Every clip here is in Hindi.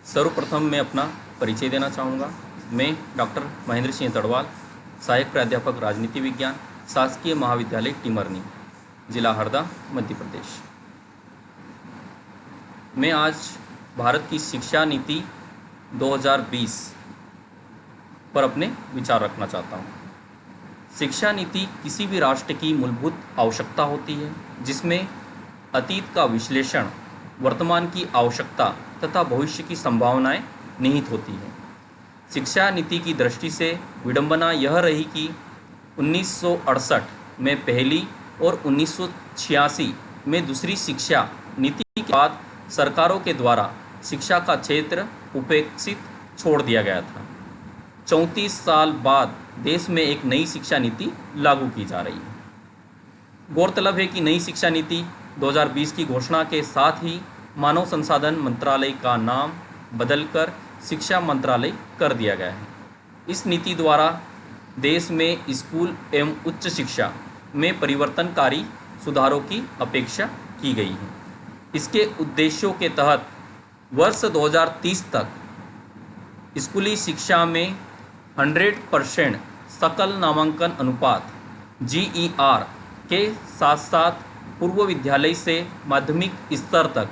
सर्वप्रथम मैं अपना परिचय देना चाहूँगा। मैं डॉक्टर महेंद्र सिंह तड़वाल, सहायक प्राध्यापक राजनीति विज्ञान, शासकीय महाविद्यालय टिमरनी, जिला हरदा, मध्य प्रदेश। मैं आज भारत की शिक्षा नीति 2020 पर अपने विचार रखना चाहता हूँ। शिक्षा नीति किसी भी राष्ट्र की मूलभूत आवश्यकता होती है, जिसमें अतीत का विश्लेषण, वर्तमान की आवश्यकता तथा भविष्य की संभावनाएं निहित होती हैं। शिक्षा नीति की दृष्टि से विडंबना यह रही कि 1968 में पहली और 1986 में दूसरी शिक्षा नीति के बाद सरकारों के द्वारा शिक्षा का क्षेत्र उपेक्षित छोड़ दिया गया था। 34 साल बाद देश में एक नई शिक्षा नीति लागू की जा रही है। गौरतलब है कि नई शिक्षा नीति 2020 की घोषणा के साथ ही मानव संसाधन मंत्रालय का नाम बदलकर शिक्षा मंत्रालय कर दिया गया है। इस नीति द्वारा देश में स्कूल एवं उच्च शिक्षा में परिवर्तनकारी सुधारों की अपेक्षा की गई है। इसके उद्देश्यों के तहत वर्ष 2030 तक स्कूली शिक्षा में 100% सकल नामांकन अनुपात GER के साथ साथ पूर्व विद्यालय से माध्यमिक स्तर तक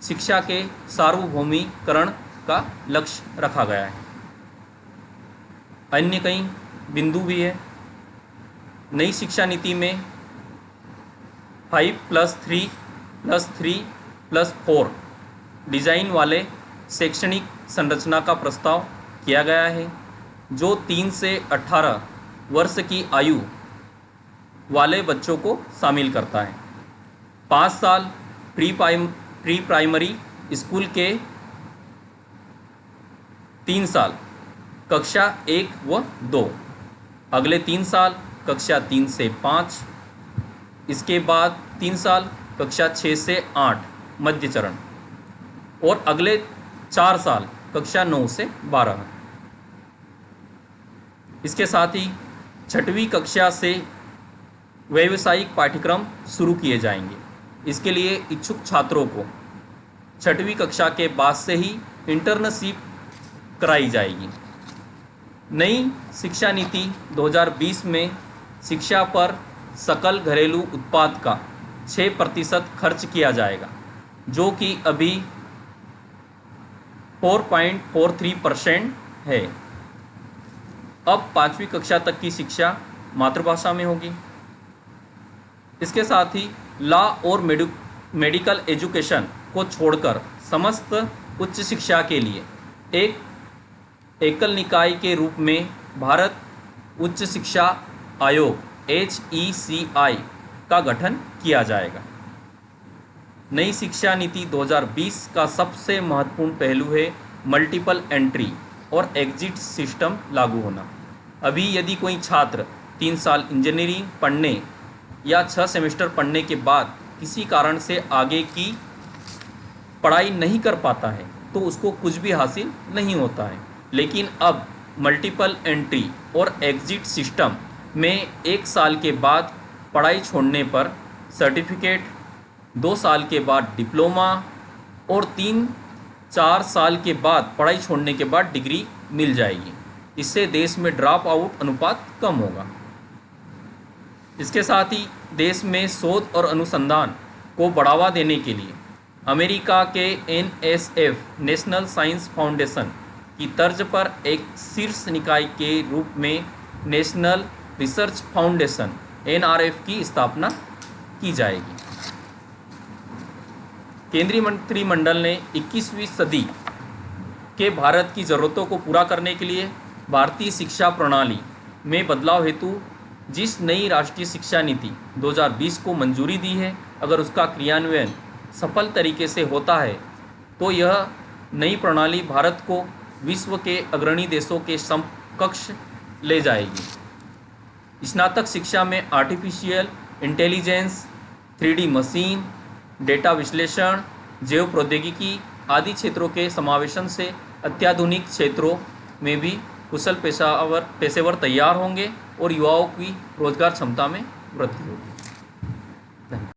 शिक्षा के सार्वभौमिकरण का लक्ष्य रखा गया है। अन्य कई बिंदु भी है। नई शिक्षा नीति में 5+3+3+4 डिज़ाइन वाले शैक्षणिक संरचना का प्रस्ताव किया गया है, जो 3 से 18 वर्ष की आयु वाले बच्चों को शामिल करता है। 5 साल प्री प्राइमरी स्कूल के, 3 साल कक्षा 1 व 2, अगले 3 साल कक्षा 3 से 5, इसके बाद 3 साल कक्षा 6 से 8 मध्य चरण, और अगले 4 साल कक्षा 9 से 12। इसके साथ ही 6वीं कक्षा से व्यावसायिक पाठ्यक्रम शुरू किए जाएंगे। इसके लिए इच्छुक छात्रों को 6वीं कक्षा के बाद से ही इंटर्नशिप कराई जाएगी। नई शिक्षा नीति 2020 में शिक्षा पर सकल घरेलू उत्पाद का 6% खर्च किया जाएगा, जो कि अभी 4.43% है। अब 5वीं कक्षा तक की शिक्षा मातृभाषा में होगी। इसके साथ ही लॉ और मेडिकल एजुकेशन को छोड़कर समस्त उच्च शिक्षा के लिए एक एकल निकाय के रूप में भारत उच्च शिक्षा आयोग HECI का गठन किया जाएगा। नई शिक्षा नीति 2020 का सबसे महत्वपूर्ण पहलू है मल्टीपल एंट्री और एग्जिट सिस्टम लागू होना। अभी यदि कोई छात्र 3 साल इंजीनियरिंग पढ़ने या 6 सेमेस्टर पढ़ने के बाद किसी कारण से आगे की पढ़ाई नहीं कर पाता है, तो उसको कुछ भी हासिल नहीं होता है। लेकिन अब मल्टीपल एंट्री और एग्जिट सिस्टम में 1 साल के बाद पढ़ाई छोड़ने पर सर्टिफिकेट, 2 साल के बाद डिप्लोमा और 3-4 साल के बाद पढ़ाई छोड़ने के बाद डिग्री मिल जाएगी। इससे देश में ड्रॉप आउट अनुपात कम होगा। इसके साथ ही देश में शोध और अनुसंधान को बढ़ावा देने के लिए अमेरिका के NSF नेशनल साइंस फाउंडेशन की तर्ज पर एक शीर्ष निकाय के रूप में नेशनल रिसर्च फाउंडेशन NRF की स्थापना की जाएगी। केंद्रीय मंत्रिमंडल ने 21वीं सदी के भारत की ज़रूरतों को पूरा करने के लिए भारतीय शिक्षा प्रणाली में बदलाव हेतु जिस नई राष्ट्रीय शिक्षा नीति 2020 को मंजूरी दी है, अगर उसका क्रियान्वयन सफल तरीके से होता है तो यह नई प्रणाली भारत को विश्व के अग्रणी देशों के समकक्ष ले जाएगी। स्नातक शिक्षा में artificial intelligence, 3D machine, data विश्लेषण, जैव प्रौद्योगिकी आदि क्षेत्रों के समावेशन से अत्याधुनिक क्षेत्रों में भी कुशल पेशेवर तैयार होंगे और युवाओं की रोजगार क्षमता में वृद्धि होगी।